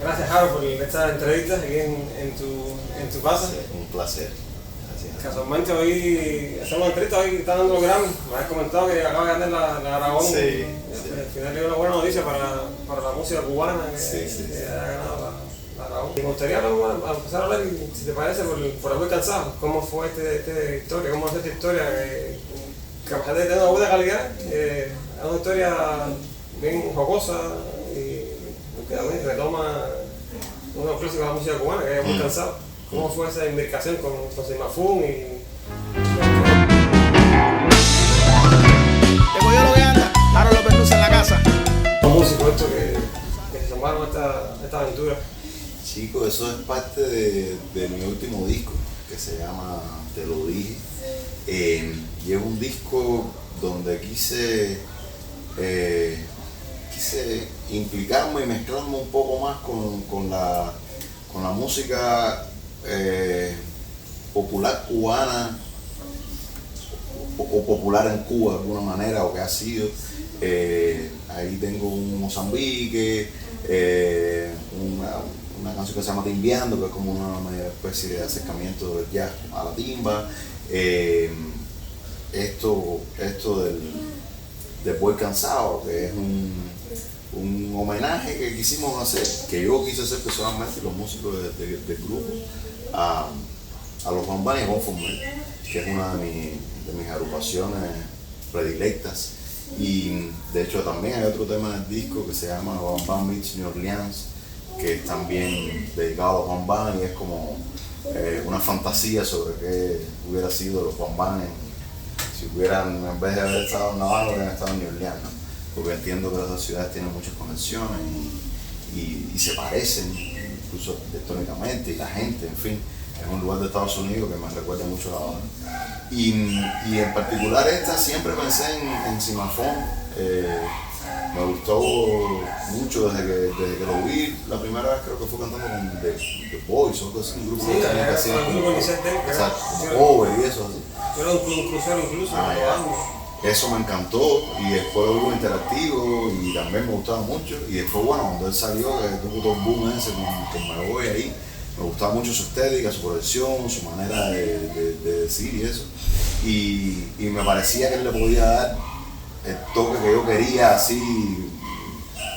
Gracias, Harold, por esta entrevista aquí en tu casa. Sí, un placer. Gracias. Casualmente hoy hacemos una entrevista, hoy está dando los Grammy. Me has comentado que acaba de ganar la Aragón. Sí, Al final le dio una buena noticia para la música cubana que ha ganado la Aragón. Y me gustaría empezar a hablar, si te parece, por Amor Cansado. ¿Cómo fue esta historia? ¿Cómo fue esta historia? Que a pesar de tener una buena calidad, es una historia bien jocosa y que también retoma unos clásicos de la música cubana, que es Amor Cansado. ¿Cómo fue esa inmercación con Simafún y...? Tengo yo lo que anda, ahora lo pernusa en la casa. Los músicos estos que se sumaron a esta aventura. Chicos, eso es parte de mi último disco, que se llama Te lo dije. Y es un disco donde quise implicarme y mezclarme un poco más con la música popular cubana o popular en Cuba de alguna manera, o que ha sido. Ahí tengo un Mozambique, una canción que se llama Timbiando, que es como una especie de acercamiento del jazz a la timba. Esto del Boy Cansado, que es un homenaje que quisimos hacer, que yo quise hacer personalmente, los músicos del grupo, a los Juan Band y Juan Formel, que es una de mis agrupaciones predilectas. Y de hecho también hay otro tema en el disco que se llama Juan Band Meets New Orleans, que es también dedicado a Juan Band y es como una fantasía sobre qué hubiera sido los Juan Band si hubieran, en vez de haber estado en La Habana, hubieran estado en New Orleans, ¿no? Porque entiendo que las dos ciudades tienen muchas conexiones y se parecen, incluso arquitectónicamente, y la gente, en fin, es un lugar de Estados Unidos que me recuerda mucho a La Habana. Y en particular esta, siempre pensé en Simafón. Me gustó mucho desde que lo vi la primera vez. Creo que fue cantando con The Boys, o un grupo que hacía como cover y eso así. Era un crucero incluso. Eso me encantó, y después lo vi interactivo y también me gustaba mucho. Y después, bueno, cuando él salió, que tuvo todo el boom ese con Me Voy ahí, me gustaba mucho su estética, su proyección, su manera de decir y eso. Y me parecía que él le podía dar el toque que yo quería, así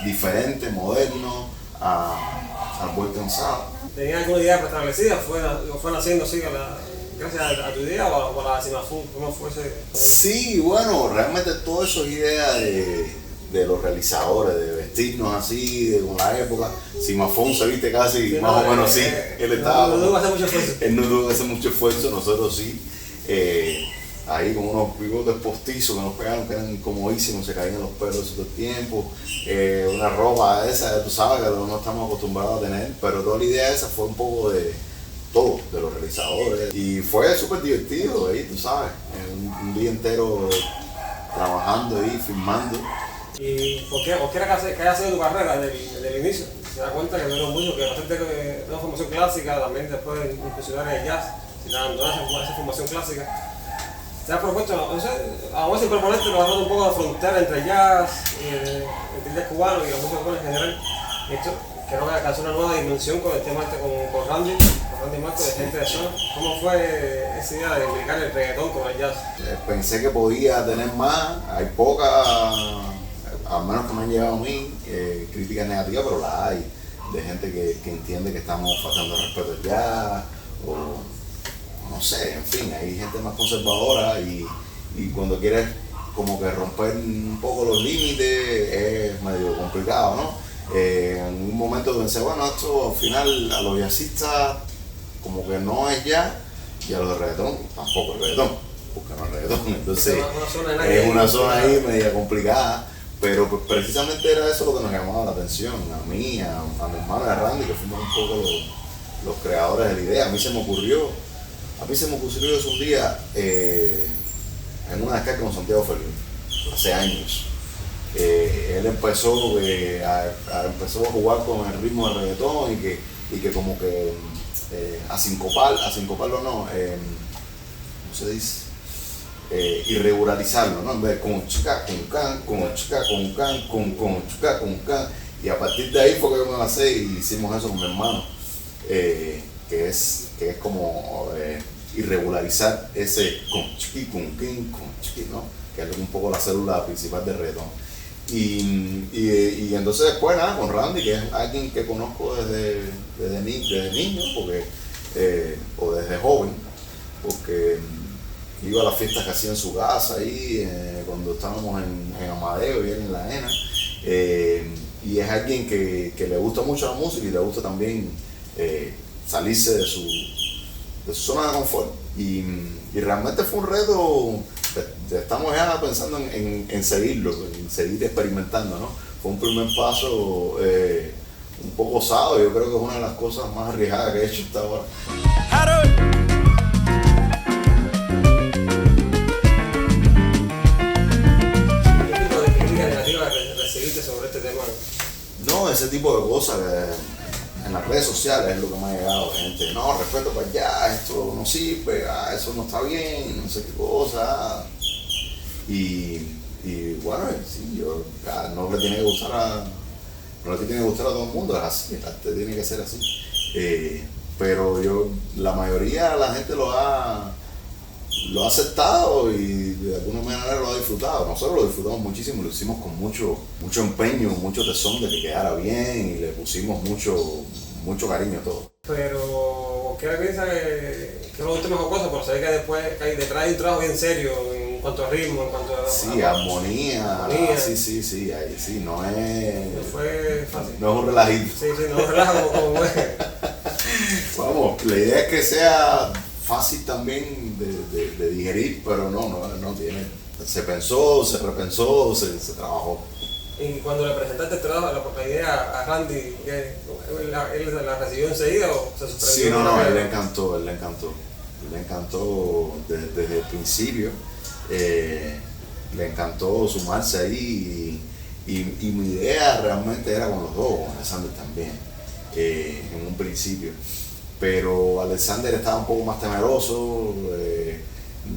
diferente, moderno, al Boy Cansado. ¿Tenía alguna idea preestablecida? ¿Fue naciendo así gracias a tu idea o a la de Simafún? ¿Cómo fue ese? Sí, bueno, realmente todo eso es idea de los realizadores, de vestirnos así, con la época. Simafón se viste casi sí, más o menos así. Él estaba. No tuvo que hacer mucho esfuerzo. Él no tuvo que hacer mucho esfuerzo, nosotros sí. Ahí con unos bigotes postizos que nos pegaron, que eran comodísimos, se caían los pelos todo el tiempo. Una ropa esa, tú sabes, que no estamos acostumbrados a tener, pero toda la idea esa fue un poco de todo, de los realizadores. Y fue súper divertido ahí, tú sabes, un día entero trabajando ahí, filmando. ¿Y por qué que haya sido tu carrera desde el inicio? Se da cuenta que no era mucho, que bastante de una formación clásica, también después de incursionar en el jazz, esa formación clásica. ¿Te has propuesto, a veces proponerte trabajando un poco la frontera entre el jazz, entre el jazz cubano y la música cubana en general? Esto creo que alcanzó una nueva dimensión con el tema con Randy Marco, de Gente de Zona. ¿Cómo fue esa idea de implicar el reggaetón con el jazz? Pensé que podía tener más, hay pocas, al menos que me han llegado a mí, críticas negativas, pero las hay, de gente que entiende que estamos faltando respeto al jazz, o no sé, en fin, hay gente más conservadora y cuando quieres como que romper un poco los límites es medio complicado, ¿no? En un momento pensé, bueno, esto al final a los jazzistas como que no es jazz, y a los de reggaetón tampoco es reggaetón, porque no es reggaetón, entonces es una zona ahí media complicada, pero pues precisamente era eso lo que nos llamaba la atención, a mí, a mi hermano y a Randy, que fuimos un poco los creadores de la idea. A mí se me ocurrió eso un día en una descarga con Santiago Felipe, hace años. Él empezó a jugar con el ritmo del reggaetón y que como que a sincoparlo no, ¿cómo se dice? irregularizarlo, ¿no? En vez de con chica, con can, con chica, con can, con chica, con can. Y a partir de ahí fue que yo me basé y hicimos eso con mi hermano, que es como irregularizar ese con chiqui, con chiqui, ¿no? Que es un poco la célula principal del reggaetón. Y entonces después nada, con Randy, que es alguien que conozco desde niño, porque, o desde joven, porque iba a las fiestas que hacía en su casa ahí, cuando estábamos en Amadeo y él en La Ena. Y es alguien que le gusta mucho la música y le gusta también salirse de su zona de confort. Y realmente fue un reto. Estamos ya pensando en seguirlo, en seguir experimentando, ¿no? Fue un primer paso un poco osado, yo creo que es una de las cosas más arriesgadas que he hecho hasta ahora. ¿Qué tipo de crítica negativa recibiste sobre este tema? No, ese tipo de cosas que en las redes sociales es lo que me ha llegado, de gente, no, respeto para allá, esto no sirve, eso no está bien, no sé qué cosa. Y bueno, sí, no le tiene que gustar no le tiene que gustar a todo el mundo, es así, el arte tiene que ser así. Pero la mayoría de la gente lo ha aceptado y de alguna manera lo ha disfrutado. Nosotros lo disfrutamos muchísimo, lo hicimos con mucho empeño, mucho tesón de que quedara bien y le pusimos mucho cariño a todo. Pero, ¿qué piensa que es la última cosa? Pero se ve que después hay detrás de un trabajo bien serio en cuanto a ritmo, en cuanto a... Sí, armonía. Sí, ahí sí, no fue fácil. No es un relajito. Sí, no es un relajo como Vamos, la idea es que sea fácil también de digerir, pero no tiene. Se pensó, se repensó, se trabajó. Y cuando le presentaste la idea a Randy, ¿él la recibió enseguida o se sorprendió? Sí, no, él le encantó. Le encantó desde el principio. Le encantó sumarse ahí y mi idea realmente era con los dos, con Alexander también, en un principio. Pero Alexander estaba un poco más temeroso,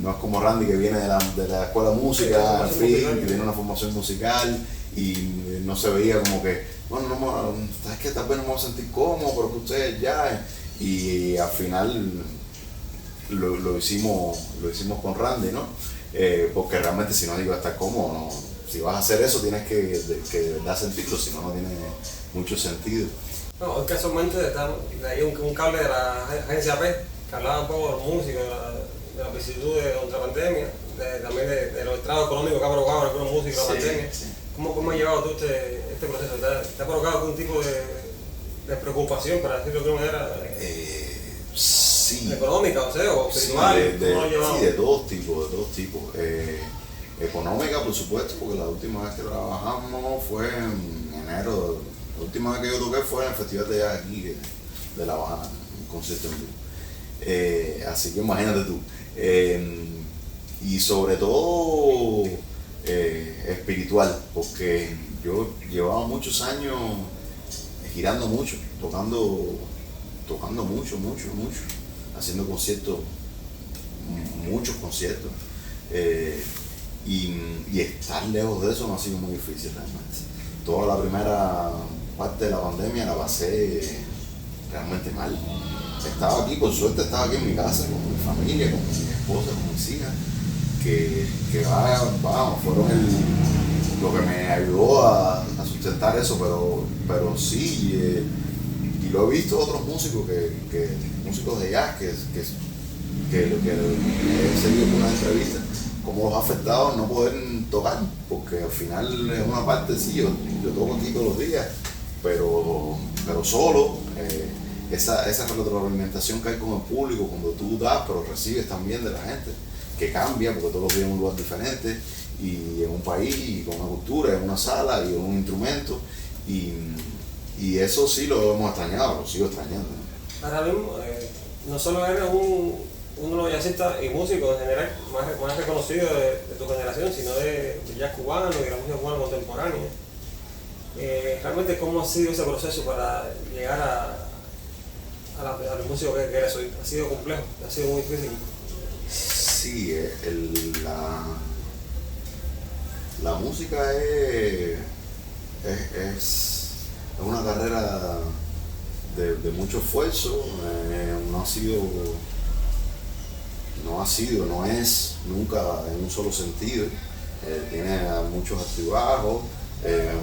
no es como Randy que viene de la escuela de música, al fin, que tiene una formación musical y no se veía como que, bueno, es que tal vez no me voy a sentir cómodo, pero que ustedes ya, y al final lo hicimos con Randy, ¿no? Porque realmente si no iba a estar cómodo, no. Si vas a hacer eso tienes que de verdad sentirlo, si no tiene mucho sentido. No, hoy casualmente leí un cable de la agencia P que hablaba un poco de los músicos, de las vicisitudes contra la pandemia, también de los estragos económicos que ha provocado en algunos músicos la pandemia. Sí. ¿Cómo has llevado tú este proceso? ¿Te ha provocado algún tipo de preocupación, para decirlo de alguna manera? Sí. ¿Económica, o espiritual? Sí, de dos tipos. Económica, por supuesto, porque la última vez que trabajamos fue en enero. La última vez que yo toqué fue en el festival de jazz aquí de La Habana, un concierto en vivo. Así que imagínate tú. Y sobre todo espiritual, porque yo llevaba muchos años girando mucho, tocando mucho, haciendo conciertos, muchos conciertos. Y estar lejos de eso no ha sido muy difícil realmente. Toda la primera parte de la pandemia la pasé realmente mal. Estaba aquí, por suerte estaba aquí en mi casa, con mi familia, con mi esposa, con mis hijas, que fueron lo que me ayudó a sustentar eso, pero sí, y lo he visto otros músicos, músicos de jazz, que he seguido por una entrevista, cómo los ha afectado no poder tocar, porque al final es una parte, sí, yo toco aquí todos los días, pero solo, esa retroalimentación que hay con el público cuando tú das, pero recibes también de la gente, que cambia, porque todos los días en un lugar diferente, y en un país, y con una cultura, en una sala, y en un instrumento, y eso sí lo hemos extrañado, lo sigo extrañando. Ahora mismo, no solo eres uno de los jazzistas y músicos en general más reconocidos de tu generación, sino de jazz cubano y de la música cubana contemporánea. Realmente, ¿cómo ha sido ese proceso para llegar a los músicos que eres hoy? ¿Ha sido complejo? ¿Ha sido muy difícil? sí, la música es una carrera de mucho esfuerzo, no es nunca en un solo sentido, tiene muchos altibajos,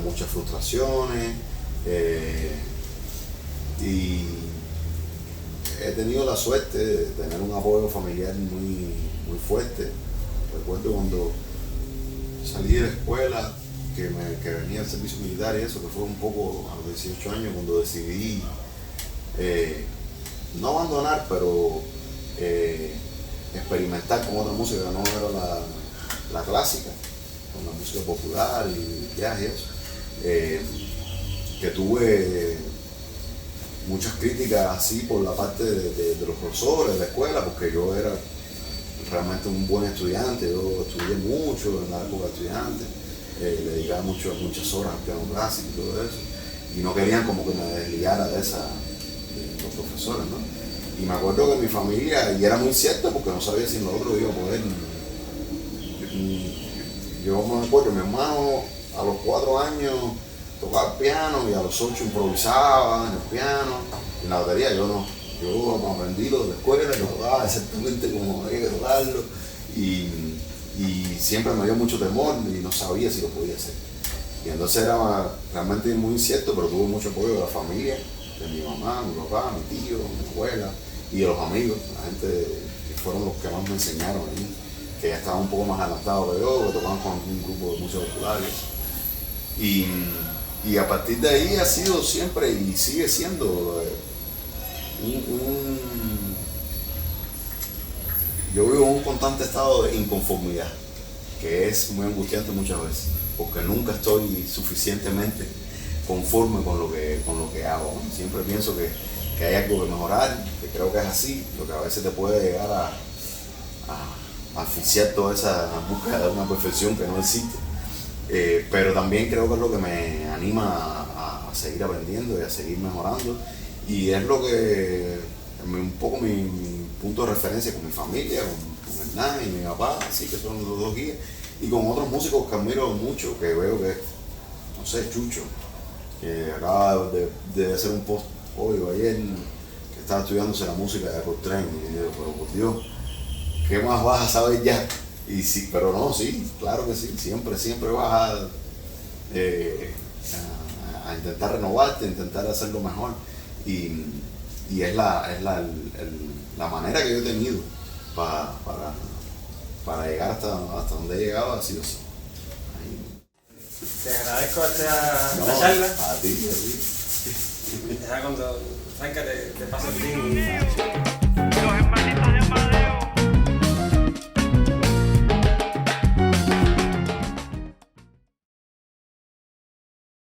muchas frustraciones, y he tenido la suerte de tener un apoyo familiar muy fuerte. Recuerdo cuando salí de la escuela, que venía al servicio militar y eso, que fue un poco a los 18 años cuando decidí no abandonar, pero experimentar con otra música que no era la clásica, con la música popular y jazz y eso, que tuve muchas críticas así por la parte de los profesores de la escuela, porque yo era realmente un buen estudiante, yo estudié mucho en la época de estudiante, le dedicaba muchas horas al piano clásico y todo eso, y no querían como que me desligara de los profesores, ¿no? Y me acuerdo que mi familia, y era muy cierto porque no sabía si en lo otro iba a poder. Yo me acuerdo, mi hermano a los 4 años tocaba el piano y a los 8 improvisaba en el piano, en la batería yo no. Yo aprendí lo de la escuela, lo tocaba exactamente como había que tocarlo, y siempre me dio mucho temor y no sabía si lo podía hacer. Y entonces era realmente muy incierto, pero tuve mucho apoyo de la familia, de mi mamá, mi papá, mi tío, mi abuela y de los amigos, la gente que fueron los que más me enseñaron ahí, que ya estaban un poco más adelantados que yo, que tocaban con un grupo de música popular. Y a partir de ahí ha sido siempre y sigue siendo yo vivo en un constante estado de inconformidad, que es muy angustiante muchas veces, porque nunca estoy suficientemente conforme con lo que hago, ¿no? Siempre pienso que hay algo que mejorar, que creo que es así, lo que a veces te puede llegar a asfixiar toda esa búsqueda de una perfección que no existe, pero también creo que es lo que me anima a seguir aprendiendo y a seguir mejorando, y es lo que un poco mi punto de referencia con mi familia, con Hernán y mi papá, así que son los dos guías, y con otros músicos que admiro mucho, que veo que, no sé, Chucho, que acaba de hacer un post hoy o ayer, que estaba estudiándose la música de Coltrane, y yo, pero por Dios, ¿qué más vas a saber ya? Y sí, pero no, sí, claro que sí, siempre vas a intentar renovarte, intentar hacerlo mejor, y es la manera que yo he tenido para llegar hasta donde he llegado, ha sido así. Te agradezco esta No, charla. a ti. Ya cuando salga te paso el link.